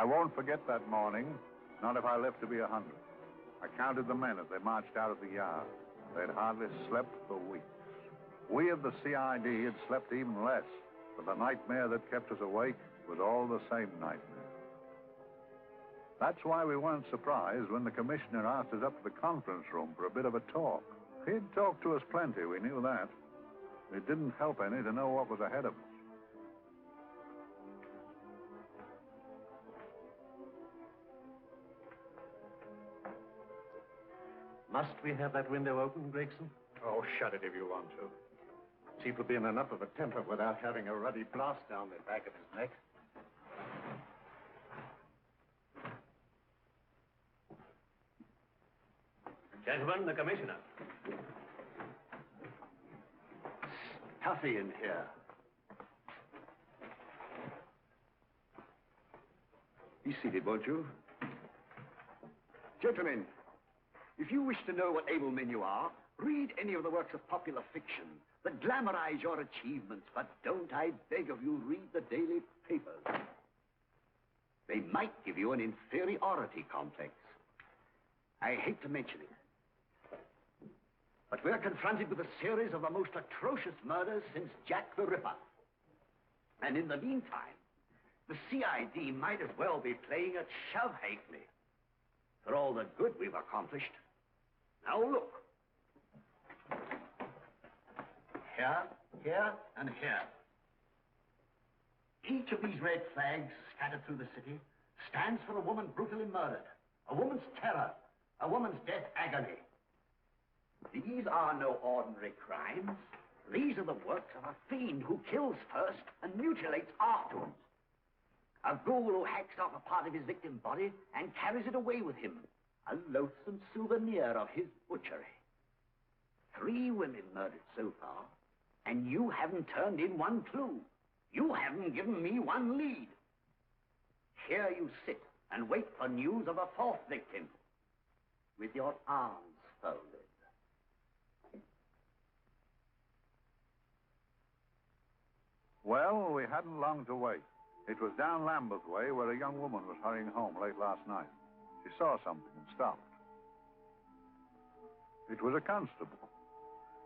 I won't forget that morning, not if I live to be 100. I counted the men as they marched out of the yard. They'd hardly slept for weeks. We of the CID had slept even less, but the nightmare that kept us awake was all the same nightmare. That's why we weren't surprised when the commissioner asked us up to the conference room for a bit of a talk. He'd talked to us plenty, we knew that. It didn't help any to know what was ahead of us. Must we have that window open, Gregson? Oh, shut it if you want to. Chief will be in enough of a temper without having a ruddy blast down the back of his neck. Gentlemen, the commissioner. Stuffy in here. Be seated, won't you? Gentlemen, if you wish to know what able men you are, read any of the works of popular fiction that glamorize your achievements, but don't, I beg of you, read the daily papers. They might give you an inferiority complex. I hate to mention it, but we're confronted with a series of the most atrocious murders since Jack the Ripper. And in the meantime, the CID might as well be playing at shove halfpenny for all the good we've accomplished. Now look. Here, here, and here. Each of these red flags scattered through the city stands for a woman brutally murdered, a woman's terror, a woman's death agony. These are no ordinary crimes. These are the works of a fiend who kills first and mutilates afterwards. A ghoul who hacks off a part of his victim's body and carries it away with him, a loathsome souvenir of his butchery. 3 women murdered so far, and you haven't turned in one clue. You haven't given me one lead. Here you sit and wait for news of a 4th victim, with your arms folded. Well, we hadn't long to wait. It was down Lambeth Way where a young woman was hurrying home late last night. She saw something and stopped. It was a constable.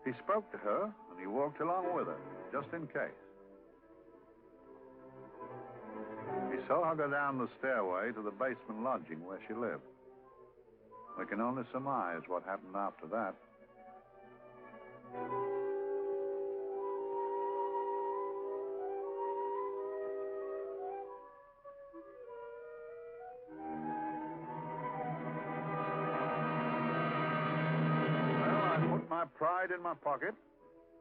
He spoke to her, and he walked along with her, just in case. He saw her go down the stairway to the basement lodging where she lived. We can only surmise what happened after that. Pride in my pocket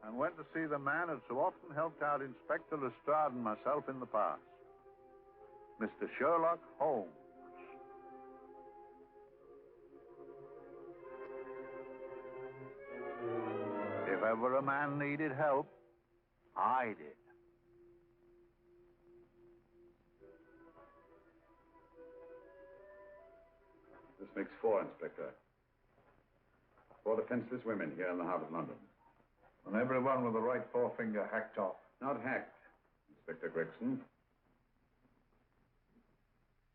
and went to see the man who'd so often helped out Inspector Lestrade and myself in the past, Mr. Sherlock Holmes. If ever a man needed help, I did. This makes 4, Inspector. 4 defenseless women here in the heart of London. And everyone with the right forefinger hacked off. Not hacked, Inspector Gregson.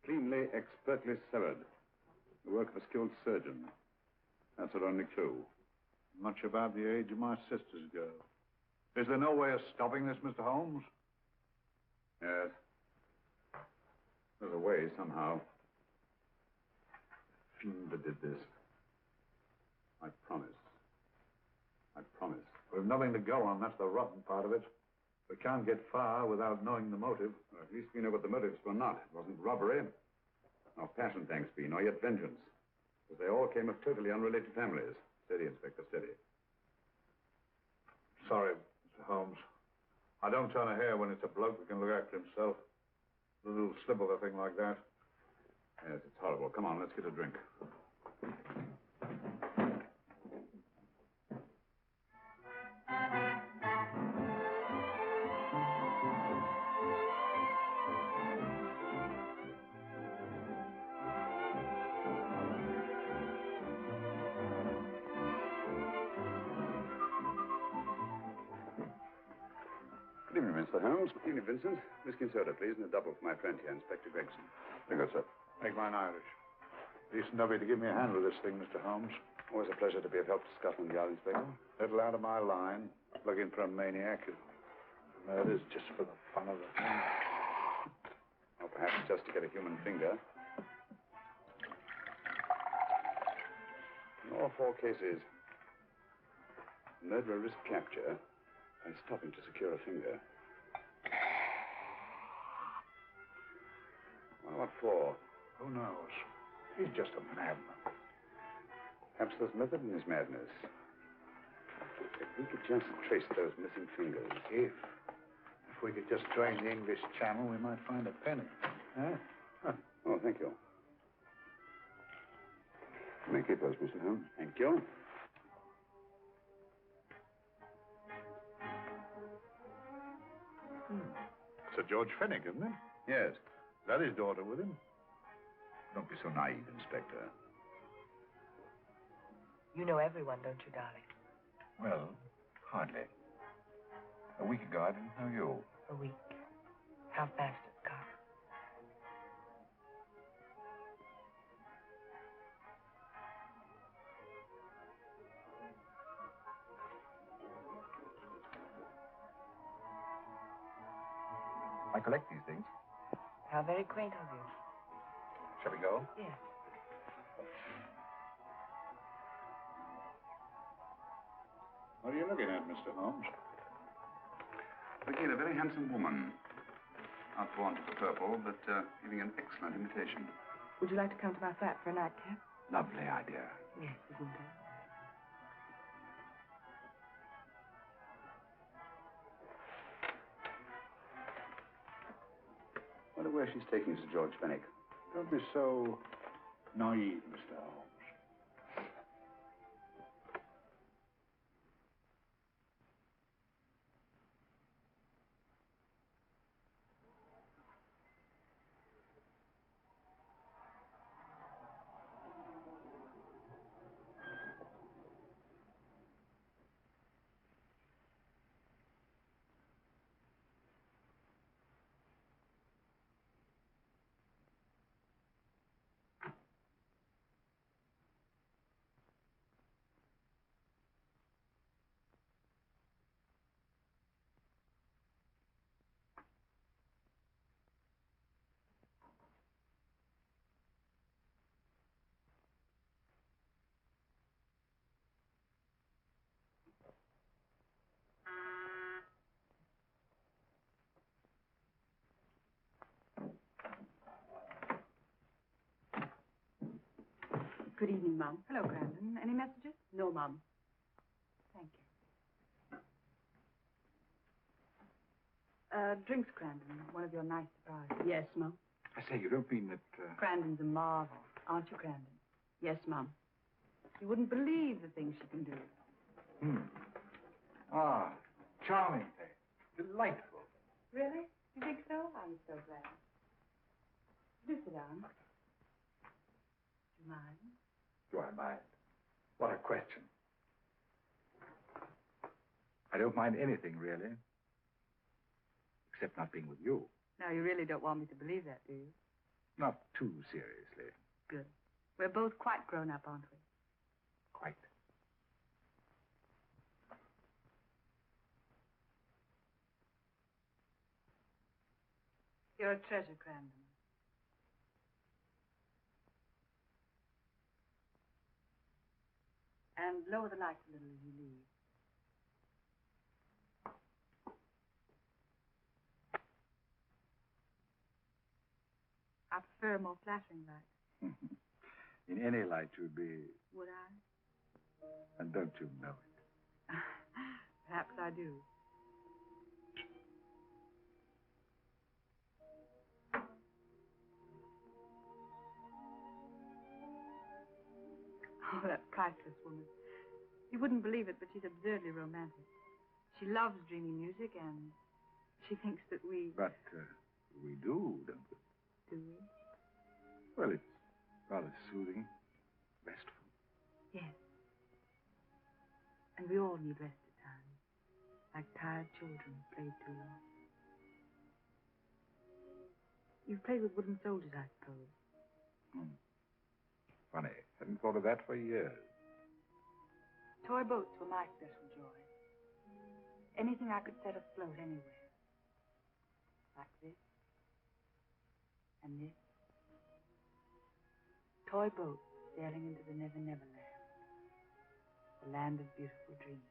Cleanly, expertly severed. The work of a skilled surgeon. That's our only clue. Much about the age of my sister's girl. Is there no way of stopping this, Mr. Holmes? Yes. There's a way, somehow. The fiend that did this. I promise. I promise. We've nothing to go on. That's the rotten part of it. We can't get far without knowing the motive. Well, at least we know what the motives were not. It wasn't robbery, nor passion, thanks be, nor yet vengeance. Because they all came of totally unrelated families. Steady, Inspector, steady. Sorry, Mr. Holmes. I don't turn a hair when it's a bloke that can look after himself. A little slip of a thing like that. Yes, it's horrible. Come on, let's get a drink. Good evening, Mr. Holmes. Good evening, Vincent. Whiskey and soda, please, and a double for my friend here, Inspector Gregson. Very good, sir. Make mine Irish. Decent of you to give me a hand with this thing, Mr. Holmes. Always a pleasure to be of help to Scotland Yard, Inspector. Little out of my line. Looking for a maniac who murders just for the fun of the thing. Or perhaps just to get a human finger. In all 4 cases, murderer risked capture by stopping to secure a finger. Well, what for? Who knows? He's just a madman. Perhaps there's method in his madness. If we could just trace those missing fingers. If we could just drain the English Channel, we might find a penny. Huh? Oh, thank you. You may keep those, Mr. Holmes. Thank you. Sir George Fenwick, isn't it? Yes. Is that his daughter with him? Don't be so naive, Inspector. You know everyone, don't you, darling? Well, hardly. A week ago, I didn't know you. A week. How fast it's gone. I collect these things. How very quaint of you. Shall we go? Yes. What are you looking at, Mr. Holmes? Looking at a very handsome woman. Not born to the purple, but giving an excellent imitation. Would you like to come to my flat for a nightcap? Lovely idea. Yes, isn't it? Wonder where she's taking Sir George Fenwick. Don't be so naive, Mr. Holmes. Good evening, Mum. Hello, Brandon. Any messages? No, Mum. Thank you. Drinks, Crandon. One of your nice surprises. Yes, Mum. I say, you don't mean that... Crandon's a marvel, aren't you, Crandon? Yes, Mum. You wouldn't believe the things she can do. Ah, charming thing. Delightful. Really? You think so? I'm so glad. Do sit down. Do you mind? Do I mind? What a question. I don't mind anything, really. Except not being with you. Now, you really don't want me to believe that, do you? Not too seriously. Good. We're both quite grown up, aren't we? Quite. You're a treasure, Crandon. And lower the lights a little as you leave. I prefer a more flattering light. In any light, you'd be... Would I? And don't you know it? Perhaps I do. Oh, that priceless woman. You wouldn't believe it, but she's absurdly romantic. She loves dreamy music, and she thinks that we... But we do, don't we? Do we? Well, it's rather soothing, restful. Yes. And we all need rest at times, like tired children played too long. You've played with wooden soldiers, I suppose. Funny. Hadn't thought of that for years. Toy boats were my special joy. Anything I could set afloat anywhere. Like this. And this. Toy boats sailing into the Never Never Land. The land of beautiful dreams.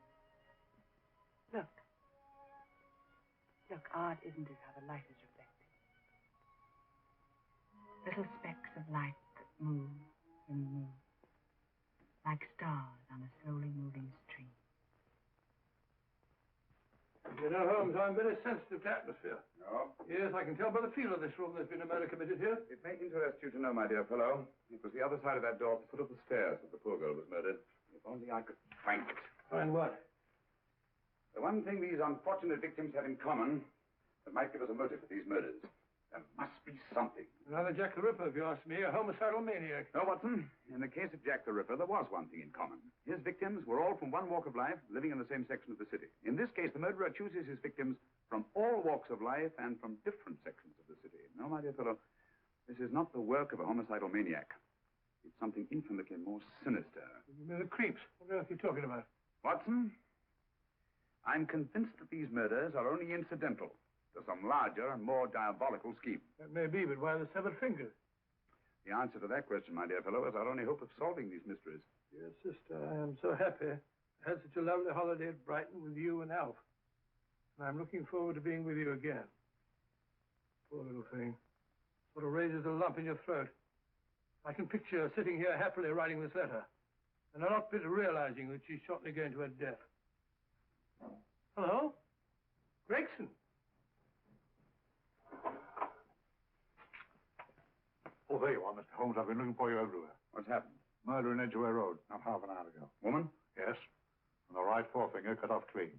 Look. Look, art isn't it how the light is reflected? Little specks of light that move and move. Like stars on a slowly moving stream. You know, Holmes, I'm very sensitive to atmosphere. No? Yes, I can tell by the feel of this room there's been a murder committed here. It may interest you to know, my dear fellow, it was the other side of that door at the foot of the stairs that the poor girl was murdered. If only I could find it. Find what? The one thing these unfortunate victims have in common that might give us a motive for these murders. There must be something. Another Jack the Ripper, if you ask me, a homicidal maniac. No, Watson. In the case of Jack the Ripper, there was one thing in common. His victims were all from one walk of life, living in the same section of the city. In this case, the murderer chooses his victims from all walks of life and from different sections of the city. No, my dear fellow, this is not the work of a homicidal maniac. It's something infinitely more sinister. You mean the creeps? What else are you talking about? Watson, I'm convinced that these murders are only incidental to some larger and more diabolical scheme. That may be, but why the severed fingers? The answer to that question, my dear fellow, is our only hope of solving these mysteries. Dear sister, I am so happy. I had such a lovely holiday at Brighton with you and Alf. And I'm looking forward to being with you again. Poor little thing. Sort of raises a lump in your throat. I can picture her sitting here happily writing this letter. And a lot bit realizing that she's shortly going to her death. Hello? Gregson. Oh, there you are, Mr. Holmes. I've been looking for you everywhere. What's happened? Murder in Edgware Road, not half an hour ago. Woman? Yes. And the right forefinger cut off clean.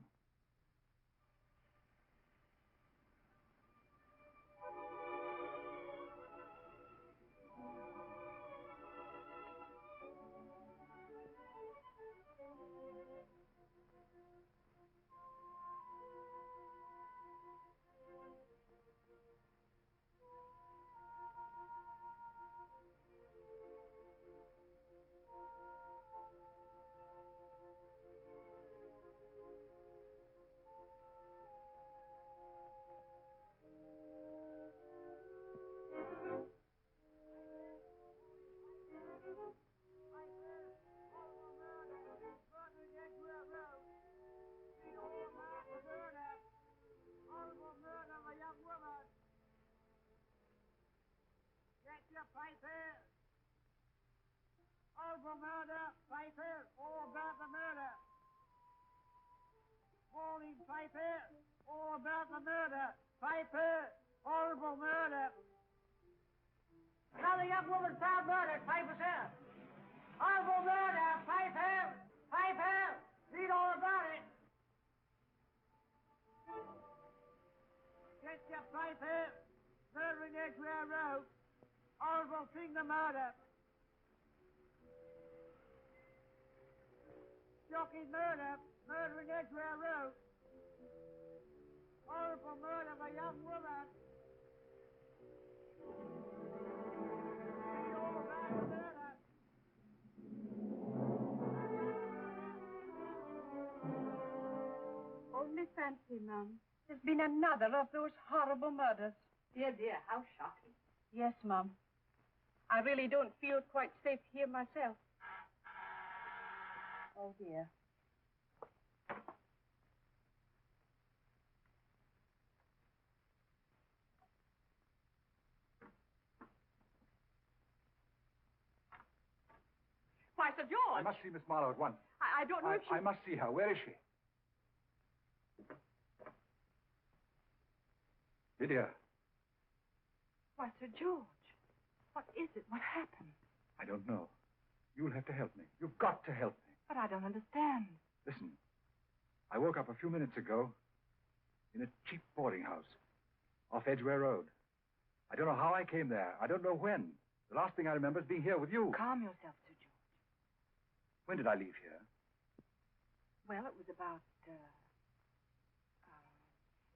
Horrible murder, Piper, all about the murder. Morning, Piper, all about the murder. Piper, horrible murder. Another young woman found murdered, Piper, sir. Horrible murder, Piper, Piper, read all about it. Get your Piper, murder in Edgware Road. Horrible thing, the murder. Shocking murder, murder in Edgware Road. Horrible murder of a young woman. Read all about the murder. Only fancy, Mum. There's been another of those horrible murders. Dear, dear, how shocking. Yes, Mum. I really don't feel quite safe here myself. Oh, dear. Why, Sir George! I must see Miss Marlowe at once. I don't know if she... I must see her. Where is she? Lydia. Why, Sir George, what is it? What happened? I don't know. You'll have to help me. You've got to help me. But I don't understand. Listen. I woke up a few minutes ago in a cheap boarding house off Edgware Road. I don't know how I came there. I don't know when. The last thing I remember is being here with you. Calm yourself, Sir George. When did I leave here? Well, it was about,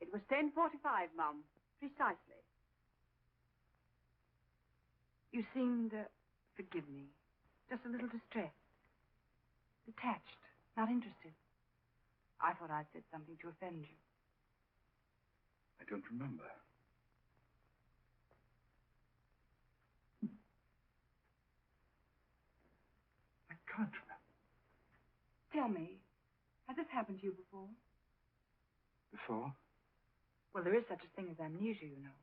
it was 10:45, Mum. Precisely. You seemed, forgive me, just a little distressed. Detached, not interested. I thought I'd said something to offend you. I don't remember. I can't remember. Tell me, has this happened to you before? Before? Well, there is such a thing as amnesia, you know.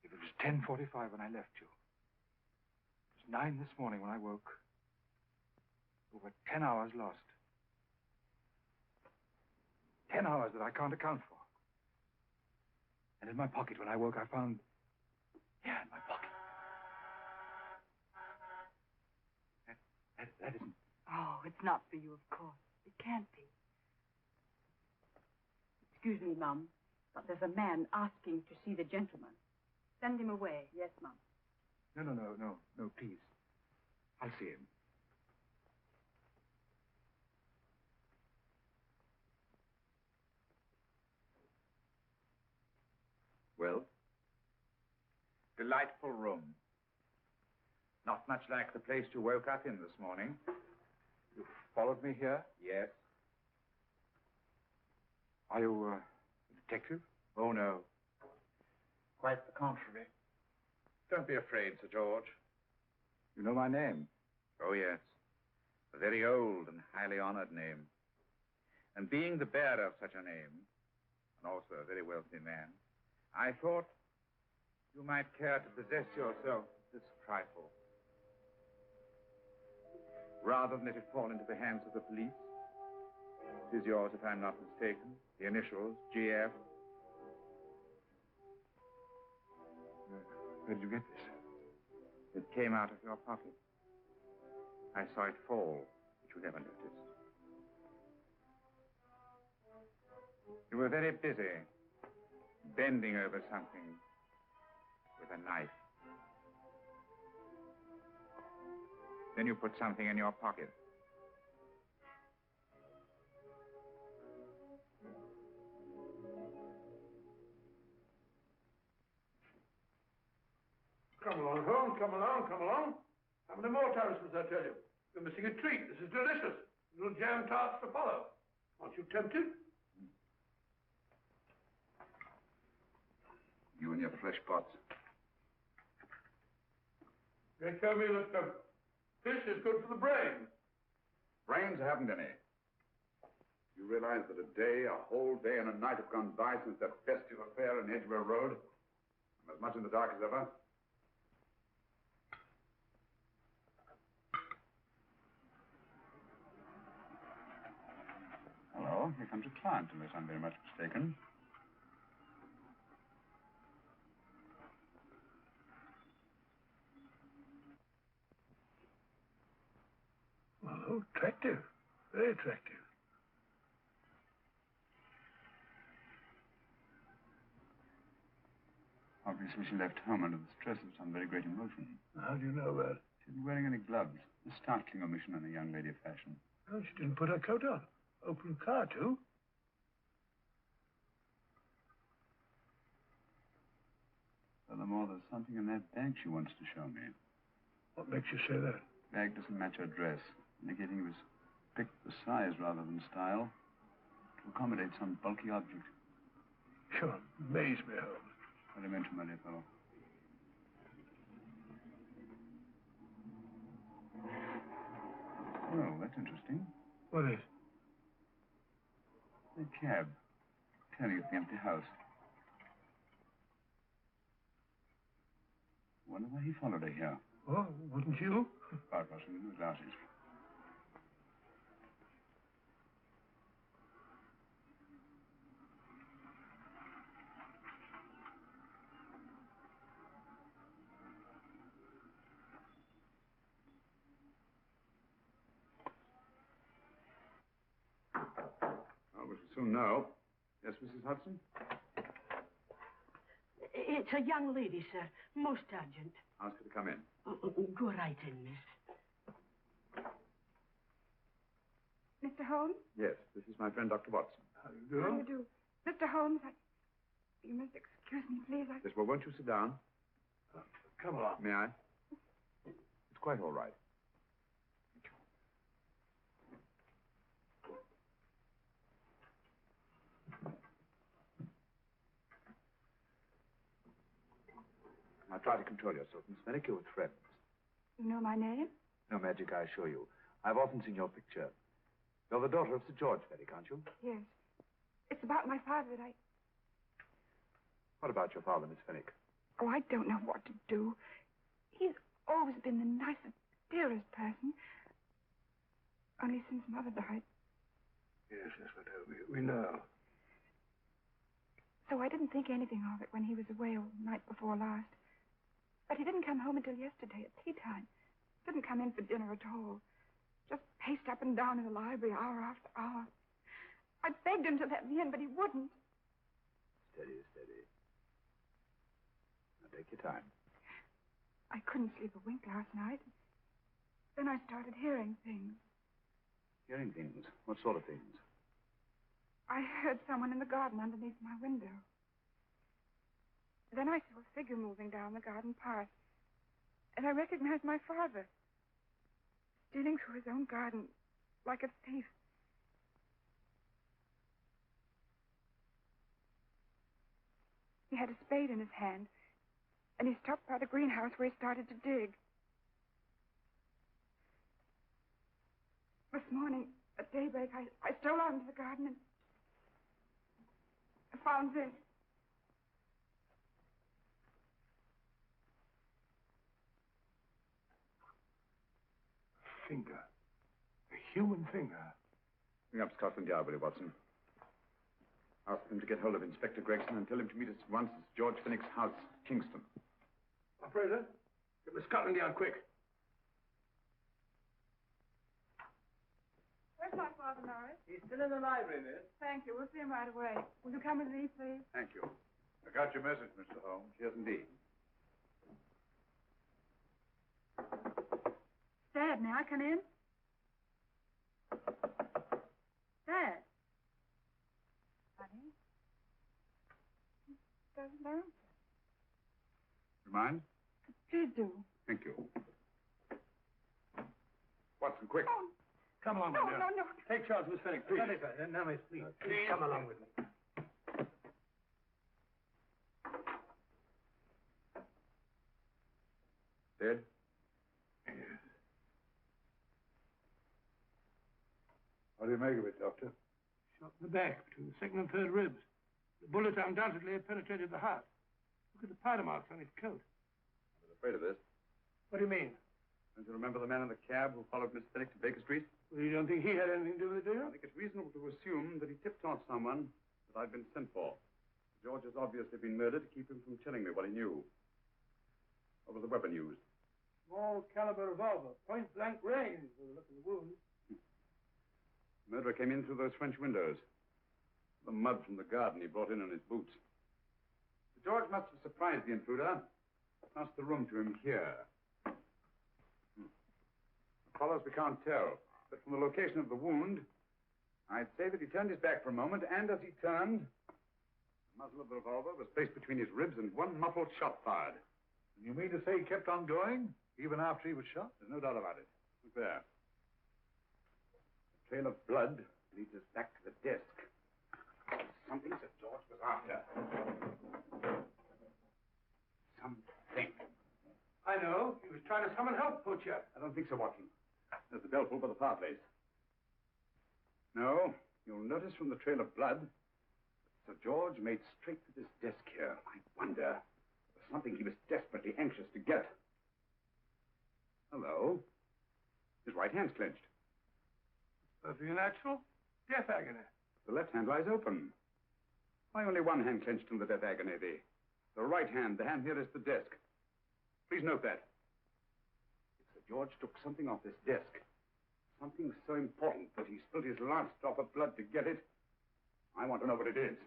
It was 10:45 when I left you. It was 9 this morning when I woke. Over 10 hours lost. 10 hours that I can't account for. And in my pocket when I woke, I found... Yeah, in my pocket. That isn't... Oh, it's not for you, of course. It can't be. Excuse me, Mum, but there's a man asking to see the gentleman. Send him away. Yes, Mum. No, please. I'll see him. Well? Delightful room. Not much like the place you woke up in this morning. You followed me here? Yes. Are you a detective? Oh, no. Quite the contrary. Don't be afraid, Sir George. You know my name? Oh, yes. A very old and highly honored name. And being the bearer of such a name, and also a very wealthy man, I thought you might care to possess yourself this trifle. Rather than let it fall into the hands of the police. It is yours, if I'm not mistaken. The initials, GF. Where did you get this? It came out of your pocket. I saw it fall, but you never noticed. You were very busy, bending over something with a knife. Then you put something in your pocket. Come along, Holmes, come along, come along. How many more talismans, I tell you? You're missing a treat. This is delicious. Little jam tarts to follow. Aren't you tempted? You and your fresh pots. They tell me that fish is good for the brain. Brains haven't any. You realize that a whole day and a night have gone by since that festive affair in Edgware Road? I'm as much in the dark as ever. Hello, here comes a client, unless I'm very much mistaken. Oh, attractive. Very attractive. Obviously, she left home under the stress of some very great emotion. How do you know that? She isn't wearing any gloves. A startling omission in a young lady of fashion. Oh, she didn't put her coat on. Open car, too. Furthermore, there's something in that bag she wants to show me. What makes you say that? The bag doesn't match her dress, indicating it was picked for size rather than style, to accommodate some bulky object. You amaze me, Holmes. What I meant to, my dear fellow. Oh, that's interesting. What is? The cab, turning at the empty house. Wonder why he followed her here. Oh, wouldn't you? Quite possibly, no glasses. Oh, we shall soon know. Yes, Mrs. Hudson? It's a young lady, sir. Most urgent. Ask her to come in. Go right in, miss. Mr. Holmes? Yes, this is my friend, Dr. Watson. How do you do? How do you do? Mr. Holmes, you must excuse me, please. Yes, well, won't you sit down? Come along. May I? It's quite all right. Now try to control yourself, Miss Fenwick. You're with friends. You know my name? No magic, I assure you. I've often seen your picture. You're the daughter of Sir George Fenwick, aren't you? Yes. It's about my father that I... What about your father, Miss Fenwick? Oh, I don't know what to do. He's always been the nicest, dearest person. Only since Mother died. Yes, but we know. So I didn't think anything of it when he was away all night before last. But he didn't come home until yesterday at tea time. Didn't come in for dinner at all. Just paced up and down in the library hour after hour. I begged him to let me in, but he wouldn't. Steady, steady. Now take your time. I couldn't sleep a wink last night. Then I started hearing things. Hearing things? What sort of things? I heard someone in the garden underneath my window. Then I saw a figure moving down the garden path. And I recognized my father. Stealing through his own garden like a thief. He had a spade in his hand. And he stopped by the greenhouse where he started to dig. This morning, at daybreak, I stole out into the garden and I found this. Finger. A human finger. Bring up Scotland Yard, will you, Watson? Ask them to get hold of Inspector Gregson and tell him to meet us at once at George Fenwick's house, Kingston. Operator, get me Scotland Yard quick. Where's my father, Norris? He's still in the library, miss. Thank you. We'll see him right away. Will you come with me, please? Thank you. I got your message, Mr. Holmes. Yes, indeed. Dad, may I come in? Dad. Honey? He doesn't answer. You mind? Please do. Thank you. Watson, quick. Oh, Come along, no, my dear. no, no. Take charge, Miss Fenwick, please. Now, miss, please. Please come along with me. Dead? Yes. What do you make of it, Doctor? Shot in the back, between the second and third ribs. The bullet undoubtedly had penetrated the heart. Look at the powder marks on his coat. I was afraid of this. What do you mean? Don't you remember the man in the cab who followed Miss Fenwick to Baker Street? Well, you don't think he had anything to do with it, do you? I think it's reasonable to assume that he tipped off someone that I've been sent for. George has obviously been murdered to keep him from telling me what he knew. What was the weapon used? Small caliber revolver, point blank range, by the look of the wound. The murderer came in through those French windows. The mud from the garden he brought in on his boots. George must have surprised the intruder. Passed the room to him here. The follows we can't tell. But from the location of the wound, I'd say that he turned his back for a moment, and as he turned, the muzzle of the revolver was placed between his ribs and one muffled shot fired. You mean to say he kept on going, even after he was shot? There's no doubt about it. Look there. The trail of blood leads us back to the desk. Something Sir George was after. Something. I know. He was trying to summon help, Poacher. I don't think so, Watson. There's the bell pull by the fireplace. No, you'll notice from the trail of blood that Sir George made straight for this desk here. I wonder, there's something he was desperately anxious to get. Hello. His right hand's clenched. Perfectly natural. Death agony. The left hand lies open. Why only one hand clenched in the death agony? The right hand, the hand nearest the desk. Please note that. If Sir George took something off this desk, something so important that he spilled his last drop of blood to get it, I want to know what it is.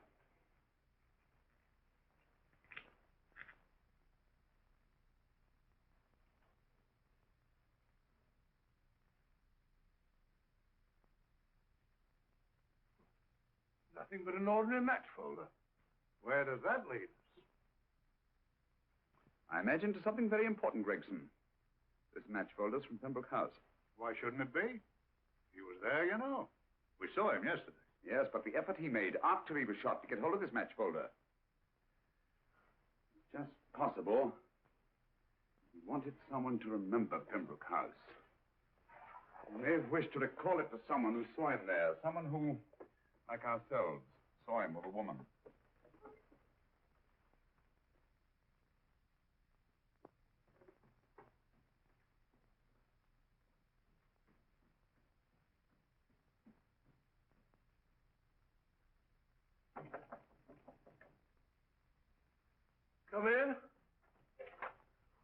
Nothing but an ordinary match folder. Where does that lead us? I imagine to something very important, Gregson. This match folder's from Pembroke House. Why shouldn't it be? He was there, you know. We saw him yesterday. Yes, but the effort he made after he was shot to get hold of this match folder. It's just possible he wanted someone to remember Pembroke House. He may have wished to recall it to someone who saw him there. Someone who, like ourselves, saw him with a woman. Come in.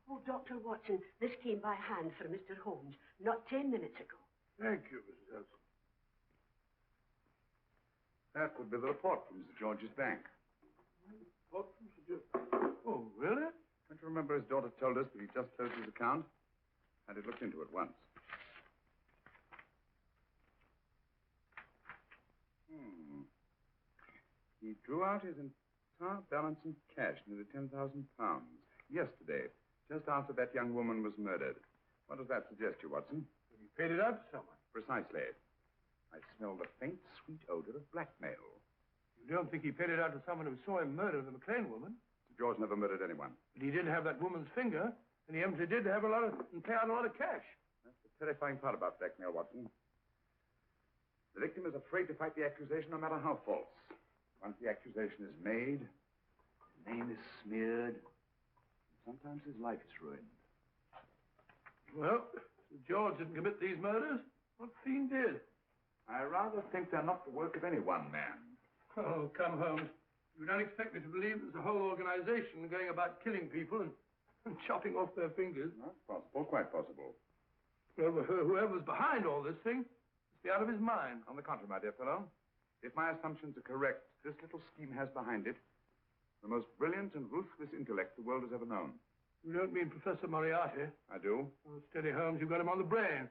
Oh, Dr. Watson, this came by hand for Mr. Holmes not 10 minutes ago. Thank you, Mrs. Elson. That would be the report from Mr. George's bank. What? Oh, really? Don't you remember his daughter told us that he just closed his account? Had it looked into at once. He drew out his entire balance in cash, nearly £10,000, yesterday, just after that young woman was murdered. What does that suggest you, Watson? He paid it out to someone. Precisely. I smell the faint, sweet odor of blackmail. You don't think he paid it out to someone who saw him murder the McLean woman? George never murdered anyone. But he did have that woman's finger, and he evidently did have and pay out a lot of cash. That's the terrifying part about blackmail, Watson. The victim is afraid to fight the accusation, no matter how false. Once the accusation is made, his name is smeared, and sometimes his life is ruined. Well, if George didn't commit these murders, what fiend did? I rather think they're not the work of any one man. Oh, come, Holmes. You don't expect me to believe there's a whole organization going about killing people and chopping off their fingers. That's possible, quite possible. Well, whoever's behind all this thing must be out of his mind. On the contrary, my dear fellow, if my assumptions are correct, this little scheme has behind it the most brilliant and ruthless intellect the world has ever known. You don't mean Professor Moriarty? I do. Oh, steady, Holmes. You've got him on the brain.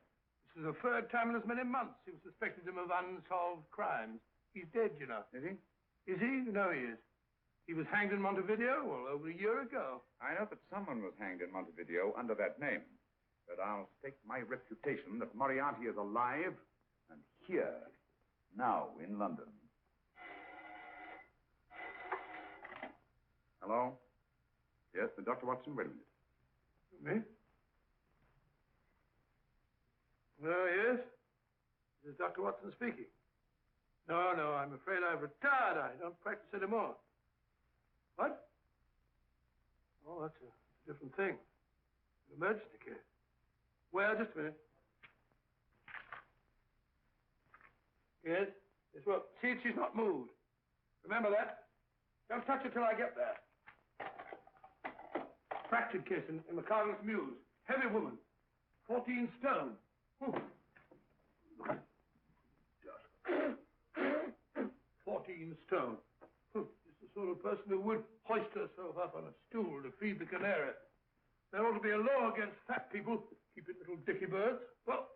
This is the third time in as many months you've suspected him of unsolved crimes. He's dead, you know. Is he? Is he? You know he is. He was hanged in Montevideo, well, over a year ago. I know that someone was hanged in Montevideo under that name. But I'll stake my reputation that Moriarty is alive and here, now, in London. Hello? Yes, Dr. Watson, wait a minute. Me? Yes? This is Dr. Watson speaking. No, I'm afraid I've retired. I don't practice anymore. What? Oh, that's a different thing. An emergency case. Well, just a minute. Yes? Yes, well, see, she's not moved. Remember that? Don't touch her till I get there. Fractured case in McCarthy's Mews. Heavy woman. 14 stone. Oh. 14 stone. Just the sort of person who would hoist herself up on a stool to feed the canary. There ought to be a law against fat people keeping little dicky birds. Well,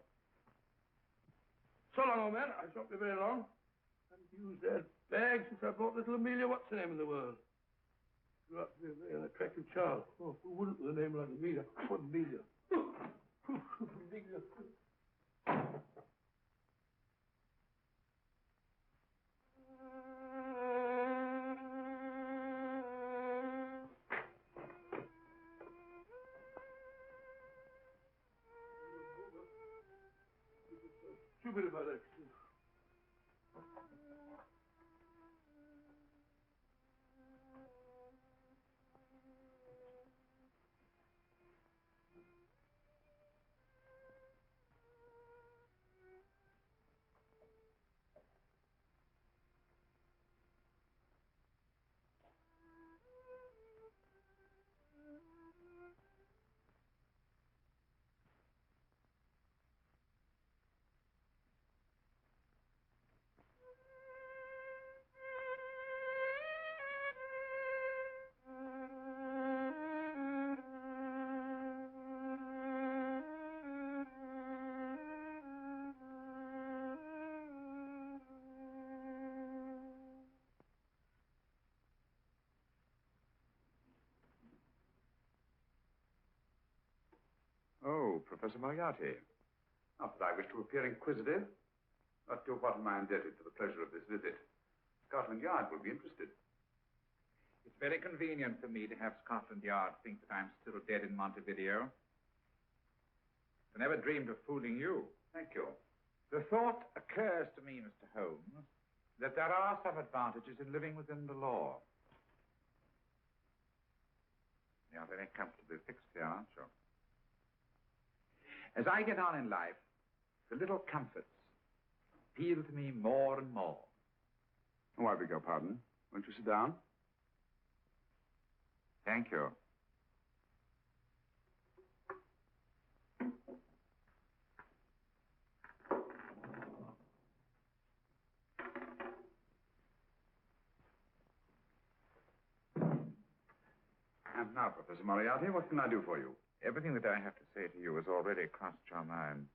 so long, old man. I shan't be very long. I haven't used that bag since I brought little Amelia. What's her name in the world? Grew up to be a very attractive child. Oh, who wouldn't with a name like Amelia? Oh, Amelia. Amelia. Stupid about that. you, Professor Moriarty. Not that I wish to appear inquisitive, but to what am I indebted for the pleasure of this visit? Scotland Yard will be interested. It's very convenient for me to have Scotland Yard think that I'm still dead in Montevideo. I never dreamed of fooling you. Thank you. The thought occurs to me, Mr. Holmes, that there are some advantages in living within the law. You're very comfortably fixed here, aren't you? As I get on in life, the little comforts appeal to me more and more. Oh, I beg your pardon. Won't you sit down? Thank you. And now, Professor Moriarty, what can I do for you? Everything that I have to say to you has already crossed your mind.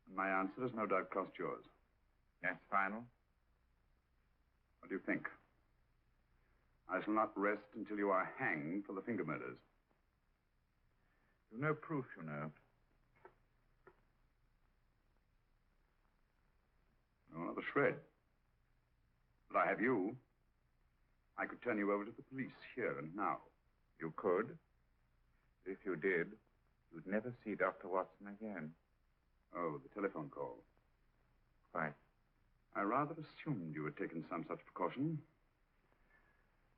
And my answer has no doubt crossed yours. That's final? What do you think? I shall not rest until you are hanged for the finger murders. You've no proof, you know. No, not a shred. But I have you. I could turn you over to the police here and now. You could. If you did, you'd never see Dr. Watson again. Oh, the telephone call. Quite. I rather assumed you had taken some such precaution.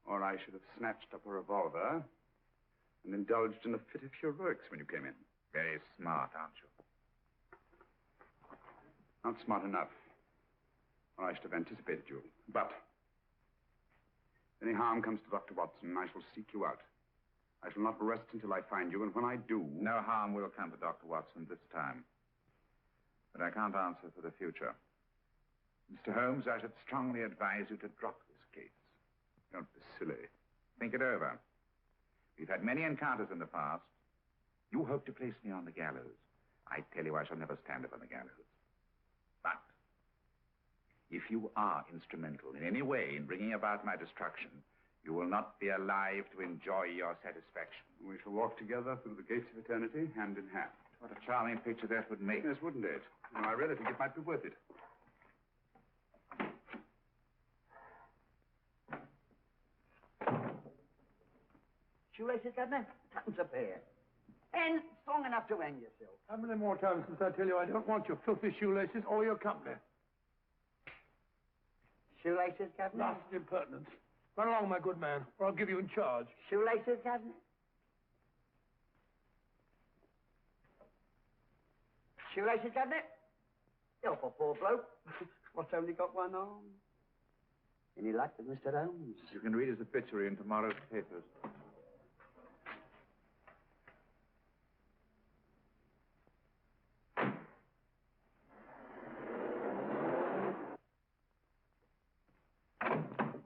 Or I should have snatched up a revolver and indulged in a fit of heroics when you came in. Very smart, aren't you? Not smart enough. Or I should have anticipated you. But if any harm comes to Dr. Watson, I shall seek you out. I shall not rest until I find you, and when I do... No harm will come to Dr. Watson this time. But I can't answer for the future. Mr. Holmes, I should strongly advise you to drop this case. Don't be silly. Think it over. We've had many encounters in the past. You hope to place me on the gallows. I tell you, I shall never stand upon the gallows. But if you are instrumental in any way in bringing about my destruction, you will not be alive to enjoy your satisfaction. We shall walk together through the gates of eternity, hand in hand. What a charming picture that would make. Yes, wouldn't it? And I really think it might be worth it. Shoelaces, Governor? Tuppence a pair. And strong enough to hang yourself. How many more times must I tell you I don't want your filthy shoelaces or your company? Shoelaces, Governor? Last impertinence. Run along, my good man, or I'll give you in charge. Shoelaces, Governor? Shoelaces, Governor? Help a poor bloke. What's only got one arm? Any luck with Mr. Holmes? You can read his obituary in tomorrow's papers.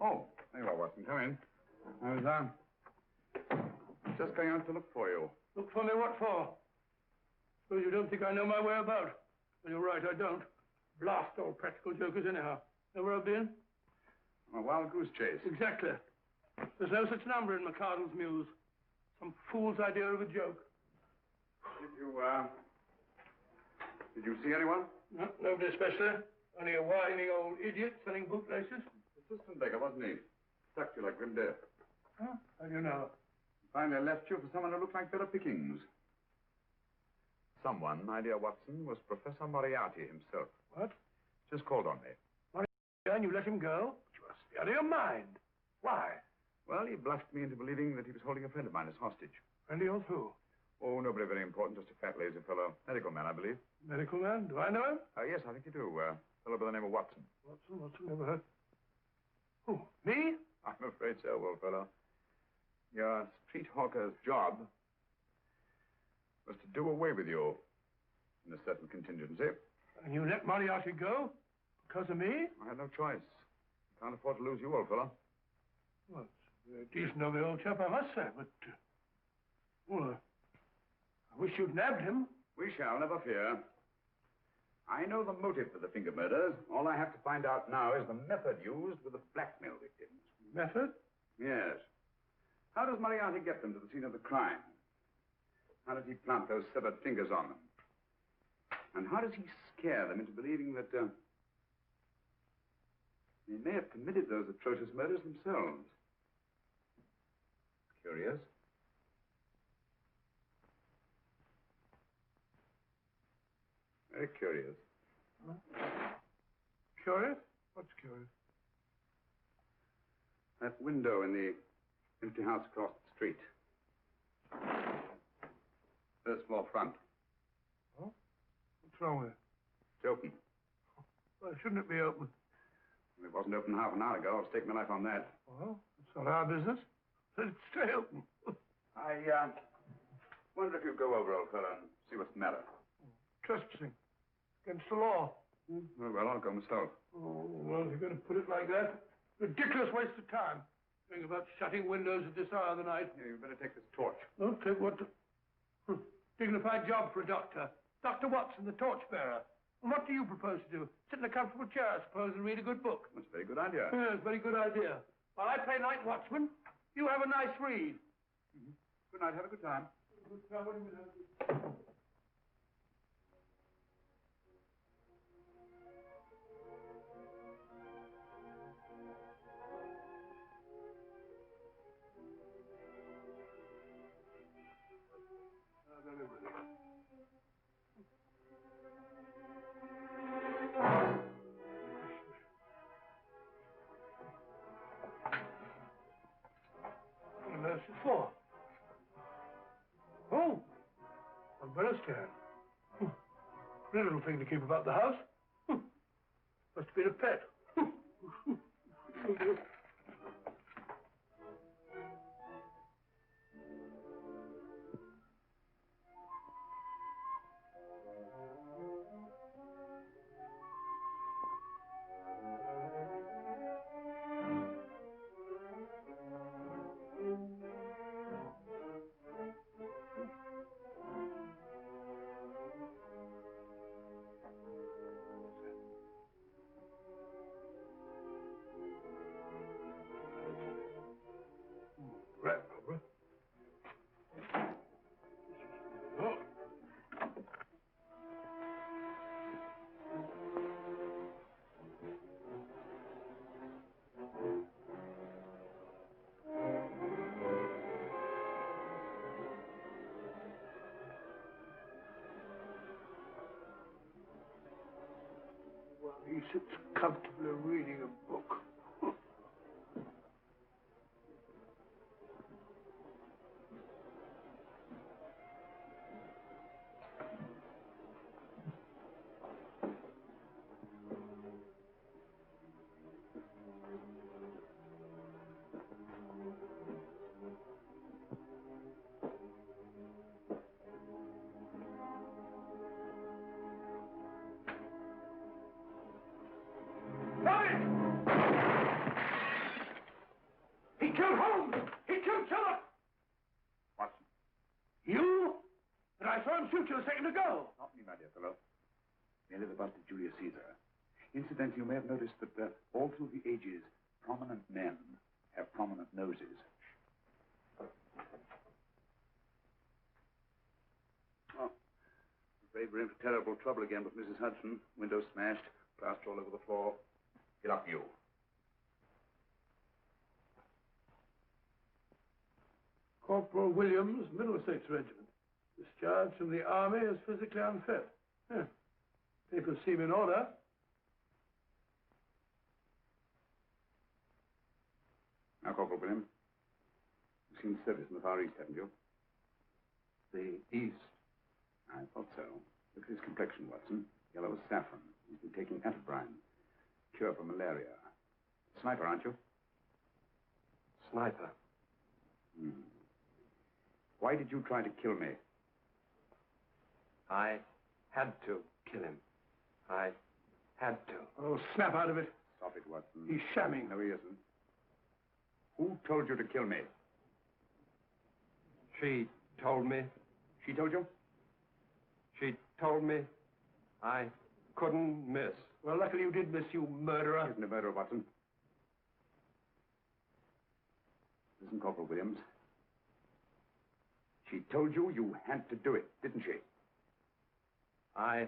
Oh, there you are, Watson. Come in. I was, just going out to look for you. Look for me what for? Suppose you don't think I know my way about. Well, you're right, I don't. Blast all practical jokers anyhow. Know where I've been? On a wild goose chase. Exactly. There's no such number in McCardle's Muse. Some fool's idea of a joke. Did you see anyone? No, nobody especially. Only a whining old idiot selling bootlaces. Assistant beggar, wasn't he? Stuck you like grim death. Huh? How do you know? Finally left you for someone who looked like better pickings. Someone, my dear Watson, was Professor Moriarty himself. What? Just called on me. Moriarty, and you let him go? But you must be out of your mind. Why? Well, he bluffed me into believing that he was holding a friend of mine as hostage. Friend of yours who? Oh, nobody very important, just a fat, lazy fellow. Medical man, I believe. Medical man? Do I know him? Yes, I think you do. A fellow by the name of Watson. Watson, never heard. Who, me? I'm afraid so, old fellow. Your street hawker's job was to do away with you in a certain contingency. And you let Moriarty go? Because of me? I had no choice. Can't afford to lose you, old fellow. Well, it's a decent of the old chap, I must say, but... well, I wish you'd nabbed him. We shall, never fear. I know the motive for the finger murders. All I have to find out now is the method used with the blackmail victims. Method? Yes. How does Moriarty get them to the scene of the crime? How does he plant those severed fingers on them? And how does he scare them into believing that they may have committed those atrocious murders themselves? Curious. Very curious. Huh? Curious? What's curious? That window in the empty house across the street. First floor front. Oh? What's wrong with it? It's open. Well, shouldn't it be open? It wasn't open half an hour ago. I'll stake my life on that. Well, it's not our business. Let it stay open. I wonder if you'd go over, old fellow, and see what's the matter. Trespassing. Against the law. Very well, I'll go myself. Oh, well, if you're going to put it like that, ridiculous waste of time. Think about shutting windows at this hour of the night. Yeah, you better take this torch. Don't take what? Dignified job for a doctor. Dr. Watson, the torchbearer. And what do you propose to do? Sit in a comfortable chair, I suppose, and read a good book? That's a very good idea. Yes, very good idea. While I play night watchman, you have a nice read. Mm-hmm. Good night. Have a good time. Good time. What do you mean, have a good time? What on earth's it for? Oh, umbrella stand. Pretty little thing to keep about the house. Must have been a pet. Rat, Barbara. Oh. Well, he sits comfortably reading a book. He killed Holmes! He killed Philip! Watson. You? But I saw him shoot you a second ago. Not me, my dear fellow. Merely the bust of Julius Caesar. Incidentally, you may have noticed that all through the ages, prominent men have prominent noses. Oh, afraid we're in for terrible trouble again with Mrs. Hudson. Windows smashed, plaster all over the floor. Get up, you. Corporal Williams, Middlesex Regiment. Discharged from the army as physically unfit. Yeah. Papers seem in order. Now, Corporal Williams, you've seen service in the Far East, haven't you? The East. I thought so. Look at his complexion, Watson. Yellow as saffron. He's been taking atabrine. Cure for malaria. Sniper, aren't you? Sniper. Hmm. Why did you try to kill me? I had to kill him. I had to. Oh, snap out of it. Stop it, Watson. He's shamming. No, he isn't. Who told you to kill me? She told me. She told you? She told me I couldn't miss. Well, luckily you did miss, you murderer. Isn't a murderer, Watson. Listen, Corporal Williams. She told you you had to do it, didn't she? I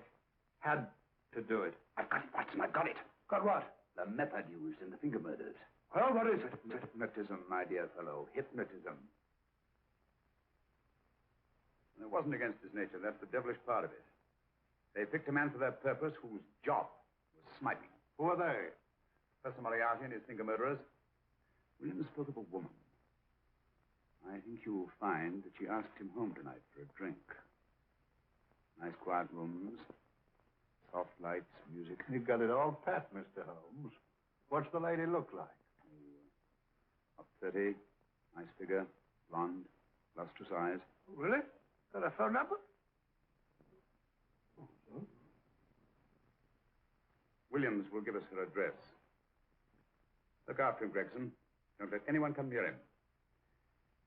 had to do it. I've got it, Watson. I've got it. Got what? The method used in the finger murders. Well, what is it? Hypnotism, my dear fellow. Hypnotism. It wasn't against his nature. That's the devilish part of it. They picked a man for their purpose whose job was sniping. Who are they? Professor Moriarty and his finger murderers. Williams spoke of a woman. I think you'll find that she asked him home tonight for a drink. Nice quiet rooms, soft lights, music. You got it all pat, Mr. Holmes. What's the lady look like? Up 30, nice figure, blonde, lustrous eyes. Really? Got a phone number? Williams will give us her address. Look after him, Gregson. Don't let anyone come near him.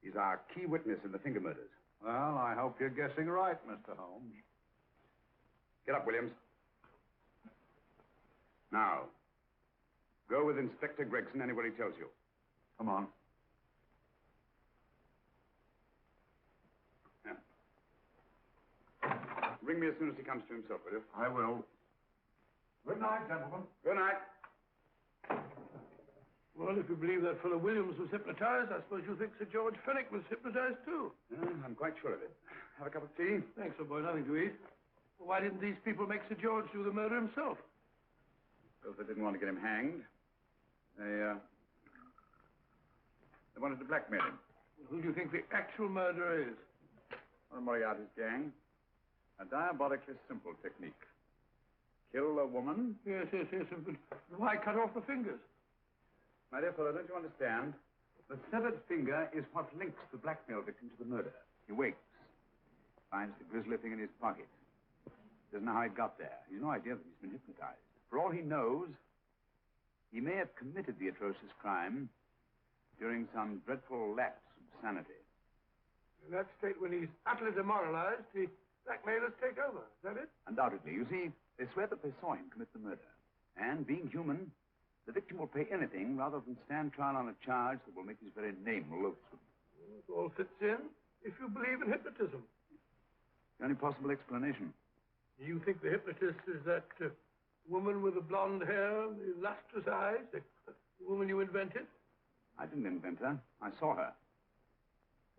He's our key witness in the finger murders. Well, I hope you're guessing right, Mr. Holmes. Get up, Williams. Now, go with Inspector Gregson anywhere he tells you. Come on. Yeah. Ring me as soon as he comes to himself, will you? I will. Good night, gentlemen. Good night. Well, if you believe that fellow Williams was hypnotized, I suppose you think Sir George Fenwick was hypnotized, too. I'm quite sure of it. Have a cup of tea? Thanks, old boy. Nothing to eat. Well, why didn't these people make Sir George do the murder himself? Because they didn't want to get him hanged. They wanted to blackmail him. Well, who do you think the actual murderer is? One of Moriarty's gang. A diabolically simple technique. Kill a woman. Yes. But why cut off the fingers? My dear fellow, don't you understand? The severed finger is what links the blackmail victim to the murder. He wakes, finds the grisly thing in his pocket. Doesn't know how it got there. He's no idea that he's been hypnotized. For all he knows, he may have committed the atrocious crime during some dreadful lapse of sanity. In that state, when he's utterly demoralized, the blackmailers take over. Is that it? Undoubtedly. You see, they swear that they saw him commit the murder. And being human, the victim will pay anything rather than stand trial on a charge that will make his very name loathsome. It all fits in if you believe in hypnotism. The only possible explanation. You think the hypnotist is that woman with the blonde hair and the lustrous eyes, the woman you invented? I didn't invent her. I saw her.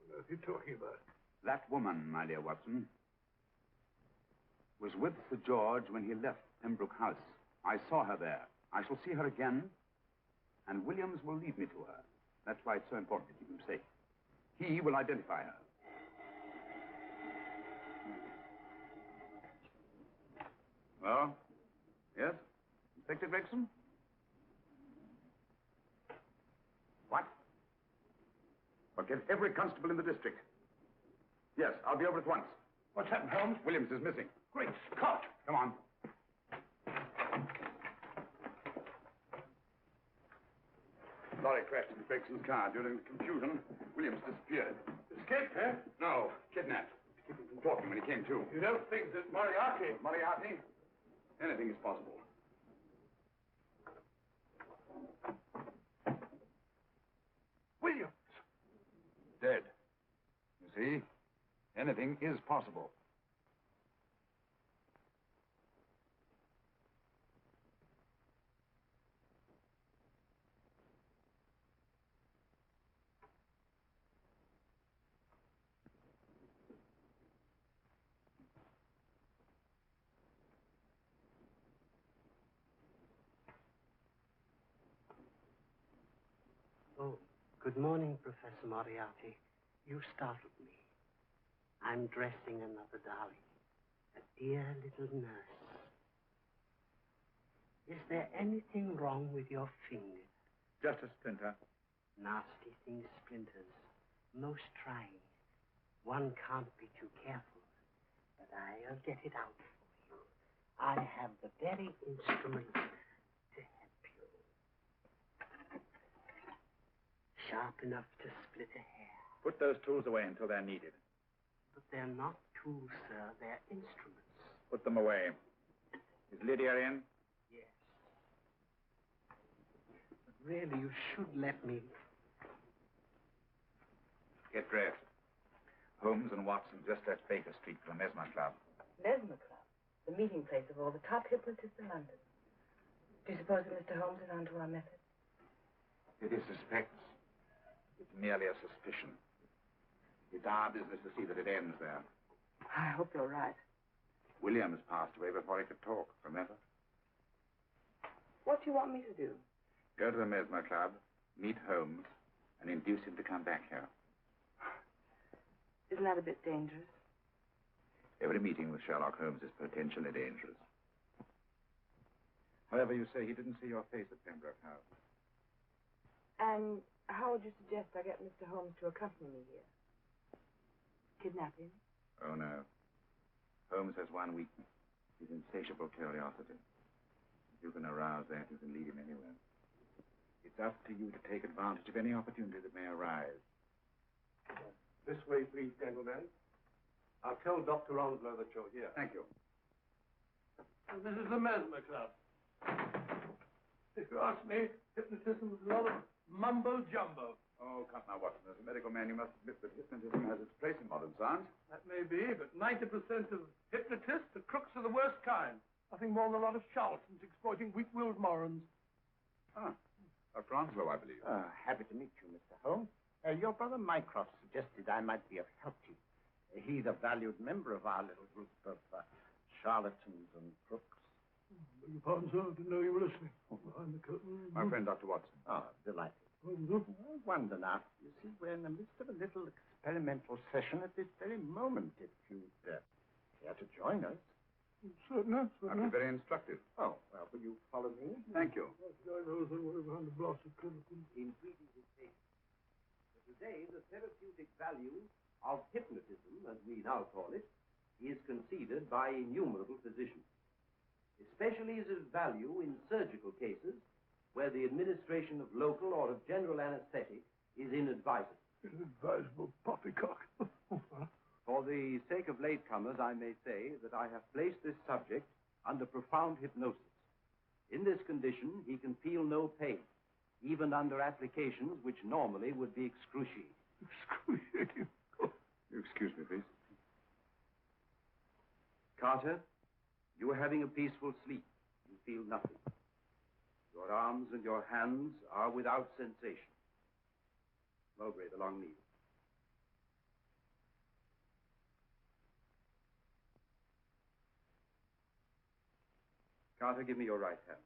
What are you talking about? That woman, my dear Watson, was with Sir George when he left Pembroke House. I saw her there. I shall see her again, and Williams will lead me to her. That's why it's so important to keep him safe. He will identify her. Well, yes? Inspector Gregson? What? Well, get every constable in the district. Yes, I'll be over at once. What's happened, Holmes? Williams is missing. Great Scott! Come on. Lorry crashed into Gregson's car. During the confusion, Williams disappeared. Escaped, eh? No, kidnapped. To keep him from talking when he came to. You don't think that Moriarty... Moriarty? Anything is possible. Williams! Dead. You see? Anything is possible. Oh, good morning, Professor Moriarty. You startled me. I'm dressing another darling, a dear little nurse. Is there anything wrong with your finger? Just a splinter. Nasty thing, splinters. Most trying. One can't be too careful, but I'll get it out for you. I have the very instrument to help you. Sharp enough to split a hair. Put those tools away until they're needed. But they're not tools, sir. They're instruments. Put them away. Is Lydia in? Yes. But really, you should let me. Get dressed. Holmes and Watson just left Baker Street for the Mesmer Club. Mesmer Club? The meeting place of all the top hypnotists in London. Do you suppose that Mr. Holmes is onto our method? It is suspects. It's merely a suspicion. It's our business to see that it ends there. I hope you're right. Williams passed away before he could talk, remember? What do you want me to do? Go to the Mesmer Club, meet Holmes, and induce him to come back here. Isn't that a bit dangerous? Every meeting with Sherlock Holmes is potentially dangerous. However, you say he didn't see your face at Pembroke House. And how would you suggest I get Mr. Holmes to accompany me here? Kidnap him? Oh, no. Holmes has one weakness. His insatiable curiosity. If you can arouse that, you can lead him anywhere. It's up to you to take advantage of any opportunity that may arise. This way, please, gentlemen. I'll tell Dr. Onslow that you're here. Thank you. And this is the Mesmer Club. If you ask me, hypnotism is a lot of mumbo-jumbo. Oh, come now, Watson. As a medical man, you must admit that hypnotism has its place in modern science. That may be, but 90% of hypnotists are crooks of the worst kind. Nothing more than a lot of charlatans exploiting weak-willed morons. Ah, Dr. Onslow, I believe. Happy to meet you, Mr. Holmes. Your brother Mycroft suggested I might be of help to you. He's a valued member of our little group of charlatans and crooks. Beg your pardon, sir. I didn't know you were listening. Behind the curtain. My friend, Dr. Watson. Oh, delighted. I wonder now. You see, we're in the midst of a little experimental session at this very moment. If you'd care to join us. Certainly. That'd be very instructive. Oh, well, will you follow me? Thank you. Behind the bloss of curtain. In treating his patient. But today, the therapeutic value of hypnotism, as we now call it, is conceded by innumerable physicians. Especially is of value in surgical cases where the administration of local or of general anesthetic is inadvisable. Inadvisable poppycock. For the sake of latecomers, I may say that I have placed this subject under profound hypnosis. In this condition, he can feel no pain, even under applications which normally would be excruciating. Excruciating? You excuse me, please. Carter, you are having a peaceful sleep. You feel nothing. Your arms and your hands are without sensation. Mowbray, the long needle. Carter, give me your right hand.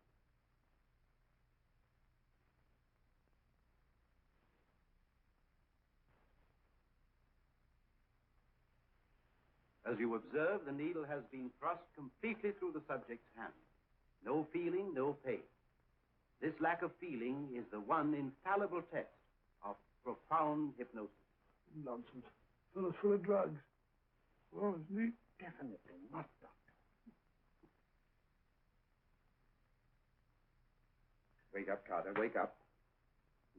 As you observe, the needle has been thrust completely through the subject's hand. No feeling, no pain. This lack of feeling is the one infallible test of profound hypnosis. Nonsense. Fellow's full of drugs. Well, isn't he? Definitely not, Doctor. Wake up, Carter, wake up.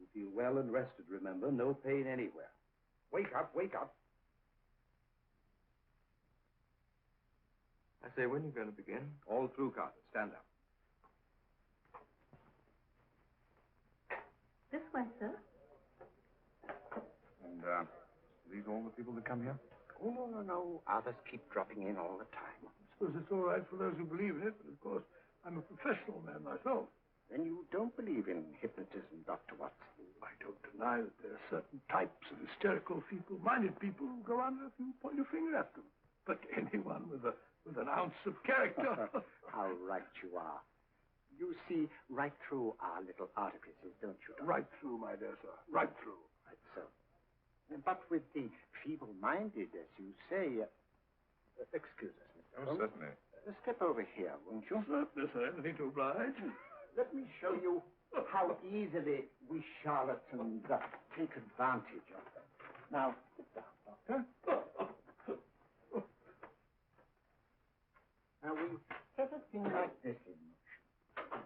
You feel well and rested, remember. No pain anywhere. Wake up, wake up. I say, when are you going to begin? All through, Carter. Stand up. This way, sir. And, these all the people that come here? Oh, no. Others keep dropping in all the time. I suppose it's all right for those who believe in it, but of course, I'm a professional man myself. Then you don't believe in hypnotism, Dr. Watson? I don't deny that there are certain types of hysterical, feeble-minded people who go under if you point your finger at them. But anyone with an ounce of character... How right you are. You see right through our little artifices, don't you, Doctor? Right through, my dear sir. Right through. Right so. But with the feeble-minded, as you say... excuse us, Mr. Holmes. Certainly. Step over here, won't you? Certainly, sir. Anything to oblige. Let me show you how easily we charlatans take advantage of them. Now, sit down, Doctor. Now, we set a thing like this in motion.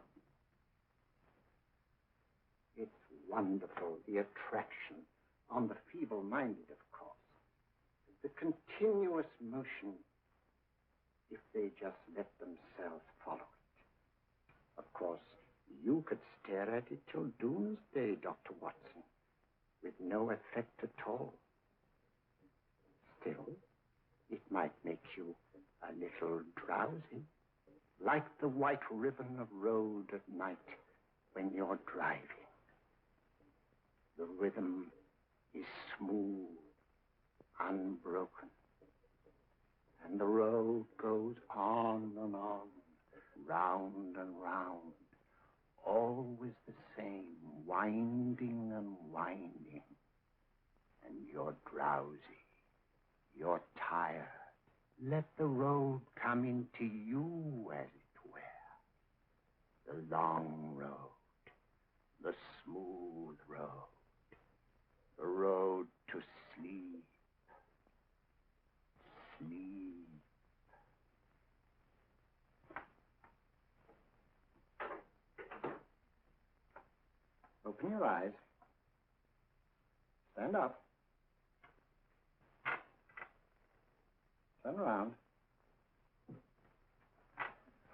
It's wonderful, the attraction on the feeble-minded, of course. The continuous motion, if they just let themselves follow it. Of course, you could stare at it till doomsday, Dr. Watson, with no effect at all. still, it might make you a little drowsy, like the white ribbon of road at night when you're driving. The rhythm is smooth, unbroken, and the road goes on and on, round and round, always the same, winding and winding. And you're drowsy, you're tired. Let the road come into you, as it were. The long road, the smooth road, the road to sleep. Sleep. Open your eyes. Stand up. Turn around.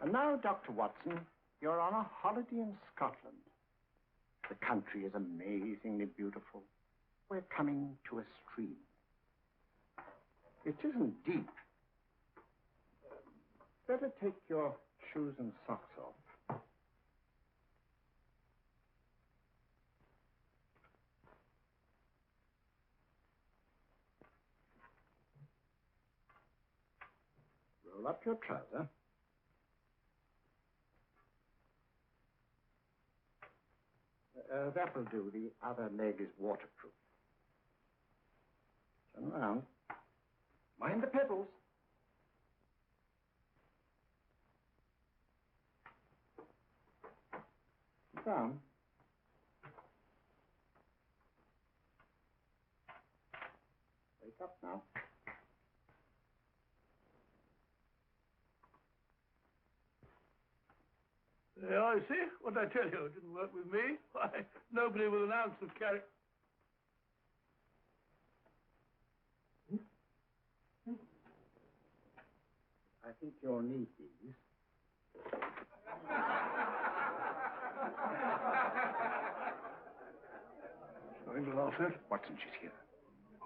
And now, Dr. Watson, you're on a holiday in Scotland. The country is amazingly beautiful. We're coming to a stream. It isn't deep. Better take your shoes and socks off. Roll up your trouser. That will do. The other leg is waterproof. Turn around. Mind the pedals. Sit down. Wake up now. Yeah, you see? What did I tell you? It didn't work with me. Why, nobody with an ounce of character. I think you'll need these. Nothing to laugh at. Watson, she's here.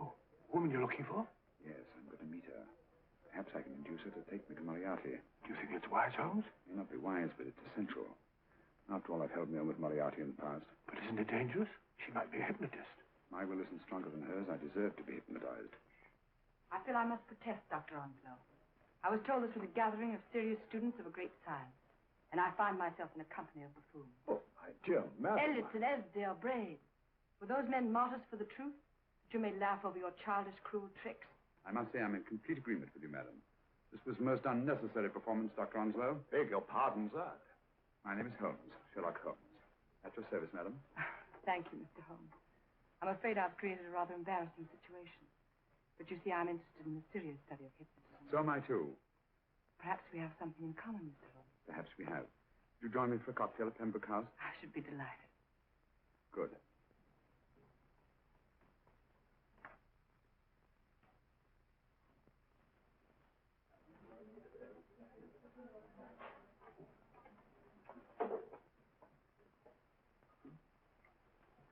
Oh, woman you're looking for? Yes, I'm going to meet her. Perhaps I can induce her to take me to Moriarty. Do you think it's wise, Holmes? It may not be wise, but it's essential. After all, I've held my own with Moriarty in the past. But isn't it dangerous? She might be a hypnotist. My will isn't stronger than hers. I deserve to be hypnotized. I feel I must protest, Dr. Onslow. I was told this was a gathering of serious students of a great science, and I find myself in the company of buffoons. Oh, my dear madam. Elliot and Esdale Braid. Were those men martyrs for the truth? That you may laugh over your childish, cruel tricks? I must say I'm in complete agreement with you, madam. This was a most unnecessary performance, Dr. Onslow. Beg your pardon, sir. My name is Holmes, Sherlock Holmes. At your service, madam. Thank you, Mr. Holmes. I'm afraid I've created a rather embarrassing situation. But you see, I'm interested in the serious study of hypnotism. So am I, too. Perhaps we have something in common, Mr. Holmes. Perhaps we have. Would you join me for a cocktail at Pembroke House? I should be delighted. Good.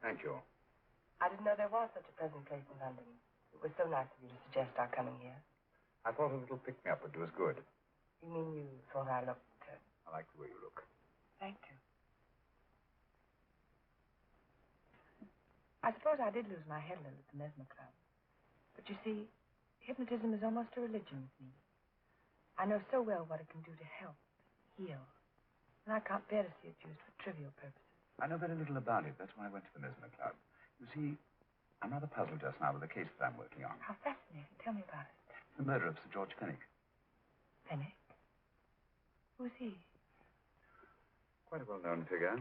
Thank you. I didn't know there was such a pleasant place in London. It was so nice of you to suggest our coming here. I thought a little pick-me-up would do us good. You mean you thought I looked... I like the way you look. Thank you. I suppose I did lose my head a little at the Mesmer Club. But you see, hypnotism is almost a religion with me. I know so well what it can do to help, heal. And I can't bear to see it used for trivial purposes. I know very little about it. That's why I went to the Mesmer Club. You see, I'm rather puzzled just now with the case that I'm working on. How fascinating. Tell me about it. The murder of Sir George Fenwick. Fenwick? Who's he? Quite a well-known figure.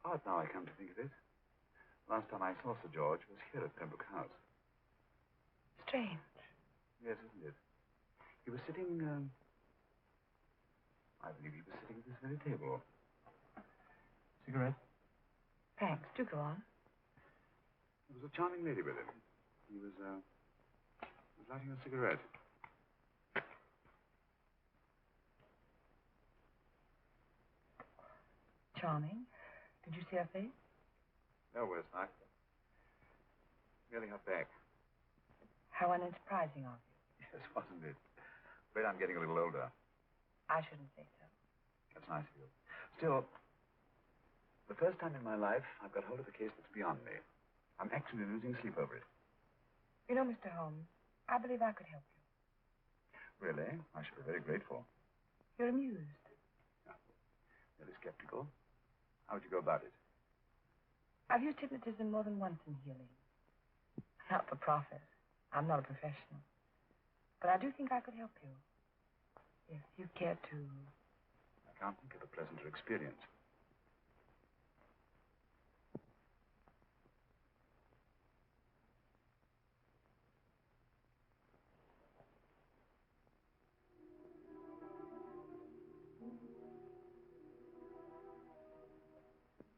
Odd now I come to think of it. Last time I saw Sir George was here at Pembroke House. Strange. Yes, isn't it? He was sitting, I believe he was sitting at this very table. Cigarette? Thanks. Do go on. There was a charming lady with him. He was lighting a cigarette. Charming. Did you see her face? No, Westlife. Merely her back. How unsurprising of you. Yes, wasn't it? Afraid I'm getting a little older. I shouldn't say so. That's nice of you. Still, the first time in my life, I've got hold of a case that's beyond me. I'm actually losing sleep over it. You know, Mr. Holmes, I believe I could help you. Really? I should be very grateful. You're amused. Yeah. Really skeptical. How would you go about it? I've used hypnotism more than once in healing. Not for profit. I'm not a professional. But I do think I could help you. If you care to... I can't think of a pleasanter experience.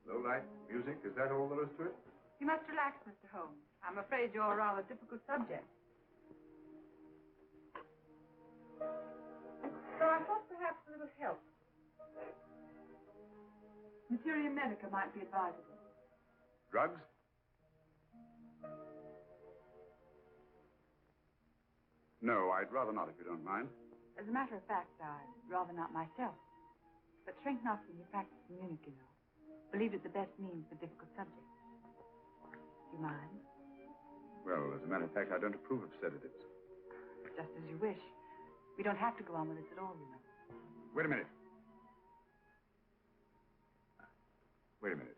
Low light, music, is that all there is to it? You must relax, Mr. Holmes. I'm afraid you're a rather difficult subject. So I thought perhaps a little help. Materia medica might be advisable. Drugs? No, I'd rather not, if you don't mind. As a matter of fact, I'd rather not myself. But shrink not from your practice in Munich, you know. Believed it the best means for difficult subjects. Do you mind? Well, as a matter of fact, I don't approve of sedatives. Just as you wish. We don't have to go on with this at all, you know. Wait a minute. Wait a minute.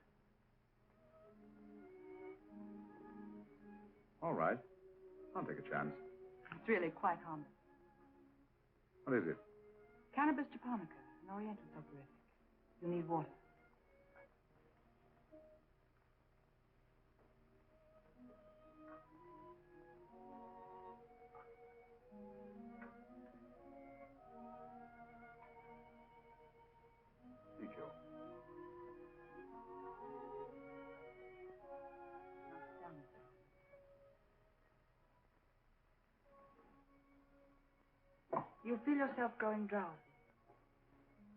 All right. I'll take a chance. It's really quite harmless. What is it? Cannabis japonica, an oriental soporific. You'll need water. Thank you. You'll feel yourself growing drowsy.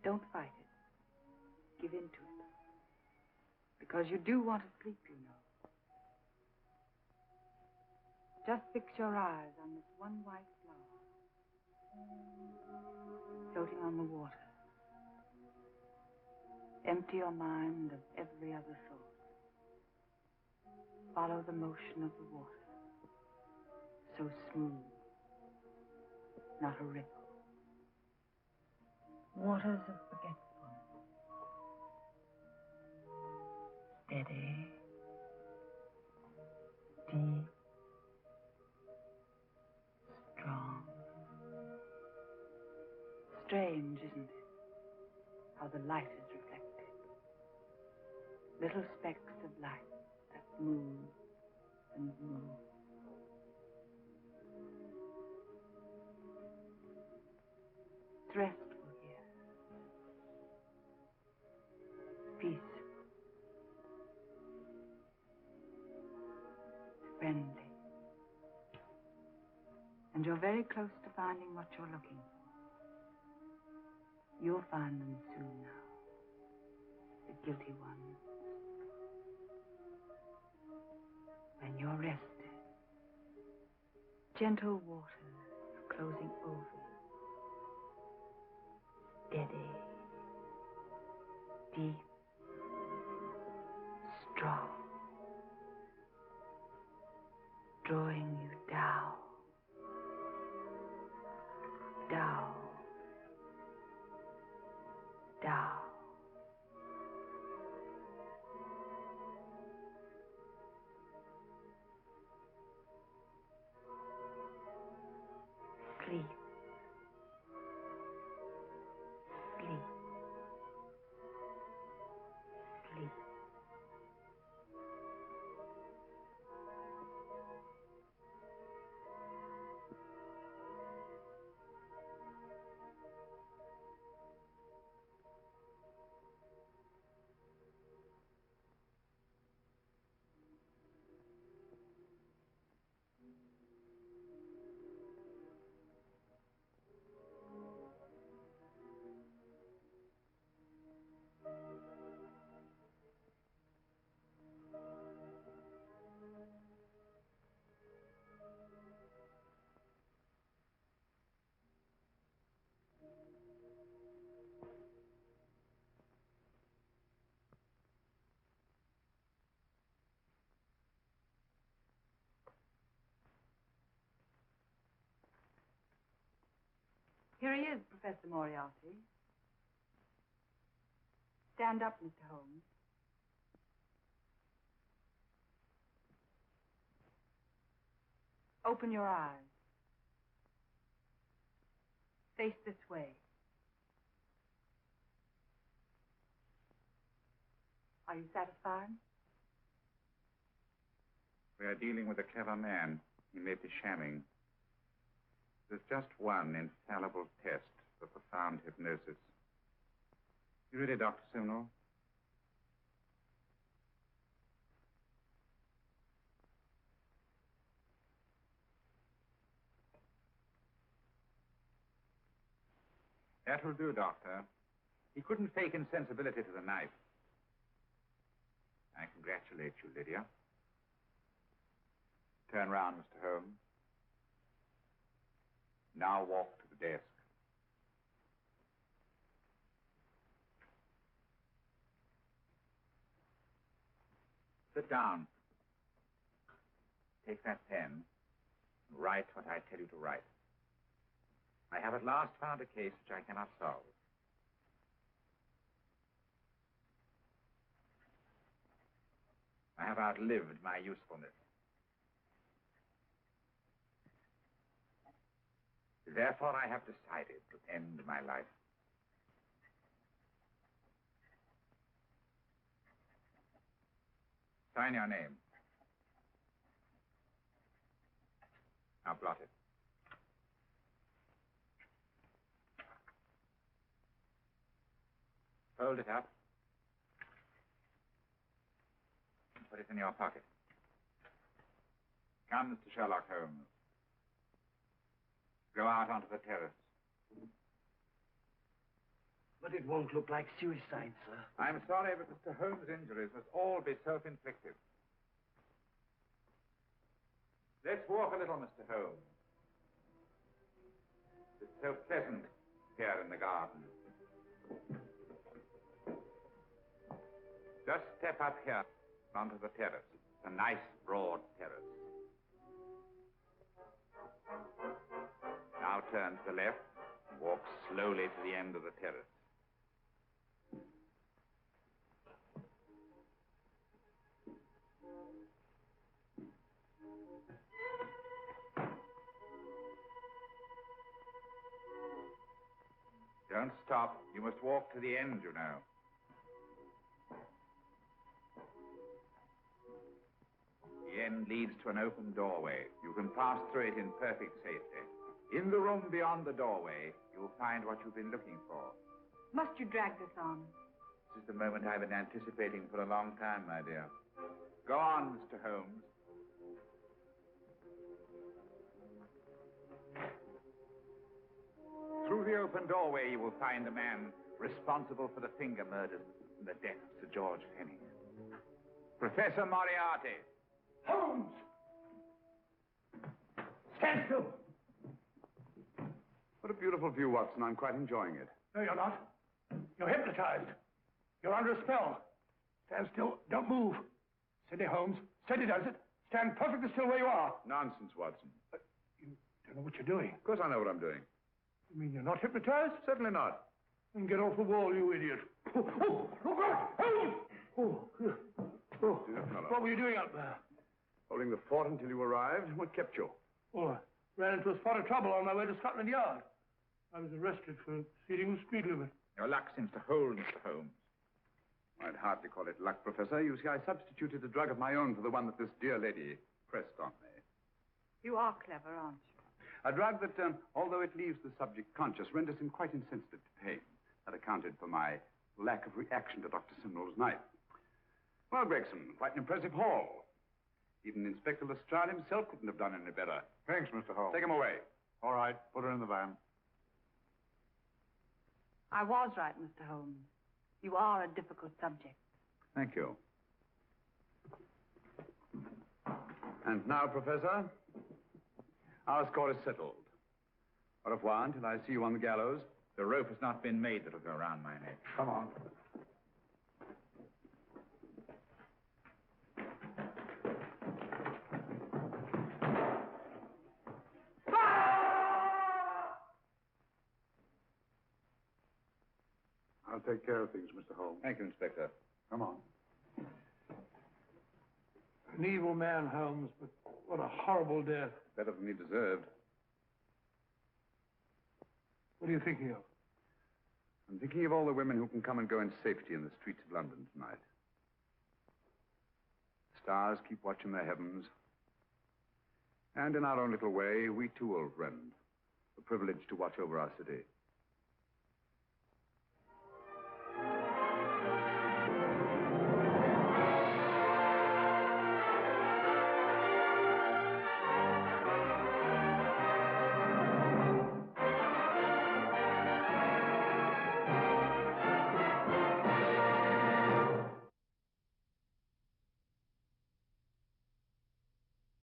Don't fight it. Give in to it. Because you do want to sleep, you know. Just fix your eyes on this one white flower. Floating on the water. Empty your mind of every other thought. Follow the motion of the water. So smooth. Not a ripple. Waters of forgetfulness. Steady. Deep. Strong. Strange, isn't it? How the light is reflected. Little specks of light that move and move. It's restful here. Peace. Friendly. And you're very close to finding what you're looking for. You'll find them soon now. The guilty ones. When you're rested. Gentle waters closing over you. Steady, deep, strong, drawing you down, down, down. Sleep. Sleep. Sleep. Here he is, Professor Moriarty. Stand up, Mr. Holmes. Open your eyes. Face this way. Are you satisfied? We are dealing with a clever man. He may be shamming. There's just one infallible test for profound hypnosis. You ready, Dr. Simnel? That will do, Doctor. He couldn't fake insensibility to the knife. I congratulate you, Lydia. Turn round, Mr. Holmes. Now walk to the desk. Sit down. Take that pen and write what I tell you to write. I have at last found a case which I cannot solve. I have outlived my usefulness. Therefore, I have decided to end my life. Sign your name. Now blot it. Fold it up. And put it in your pocket. Come, Mr. Sherlock Holmes. Go out onto the terrace. But it won't look like suicide, sir. I'm sorry, but Mr. Holmes' injuries must all be self-inflicted. Let's walk a little, Mr. Holmes. It's so pleasant here in the garden. Just step up here onto the terrace. It's a nice, broad terrace. Now turn to the left and walk slowly to the end of the terrace. Don't stop. You must walk to the end, you know. The end leads to an open doorway. You can pass through it in perfect safety. In the room beyond the doorway, you'll find what you've been looking for. Must you drag this on? This is the moment I've been anticipating for a long time, my dear. Go on, Mr. Holmes. Through the open doorway, you will find the man responsible for the finger murders and the death of Sir George Fenning. Professor Moriarty. Holmes! Stand still. What a beautiful view, Watson. I'm quite enjoying it. No, you're not. You're hypnotized. You're under a spell. Stand still. Don't move. Steady, Holmes. Steady does it. Stand perfectly still where you are. Nonsense, Watson. You don't know what you're doing. Of course I know what I'm doing. You mean you're not hypnotized? Certainly not. Then get off the wall, you idiot. Oh, look out! Holmes! Oh, Dear fellow. what were you doing up there? Holding the fort until you arrived. What kept you? Oh, I ran into a spot of trouble on my way to Scotland Yard. I was arrested for exceeding the speed limit. Your luck seems to hold, Mr. Holmes. I'd hardly call it luck, Professor. You see, I substituted a drug of my own for the one that this dear lady pressed on me. You are clever, aren't you? A drug that, although it leaves the subject conscious, renders him quite insensitive to pain. That accounted for my lack of reaction to Dr. Simnel's knife. Well, Gregson, quite an impressive haul. Even Inspector Lestrade himself couldn't have done any better. Thanks, Mr. Holmes. Take him away. All right, put her in the van. I was right, Mr. Holmes. You are a difficult subject. Thank you. And now, Professor, our score is settled. Au revoir until I see you on the gallows. The rope has not been made that'll go around my neck. Come on. I'll take care of things, Mr. Holmes. Thank you, Inspector. Come on. An evil man, Holmes, but what a horrible death. Better than he deserved. What are you thinking of? I'm thinking of all the women who can come and go in safety in the streets of London tonight. Stars keep watching the heavens. And in our own little way, we too, old friend, are privileged to watch over our city.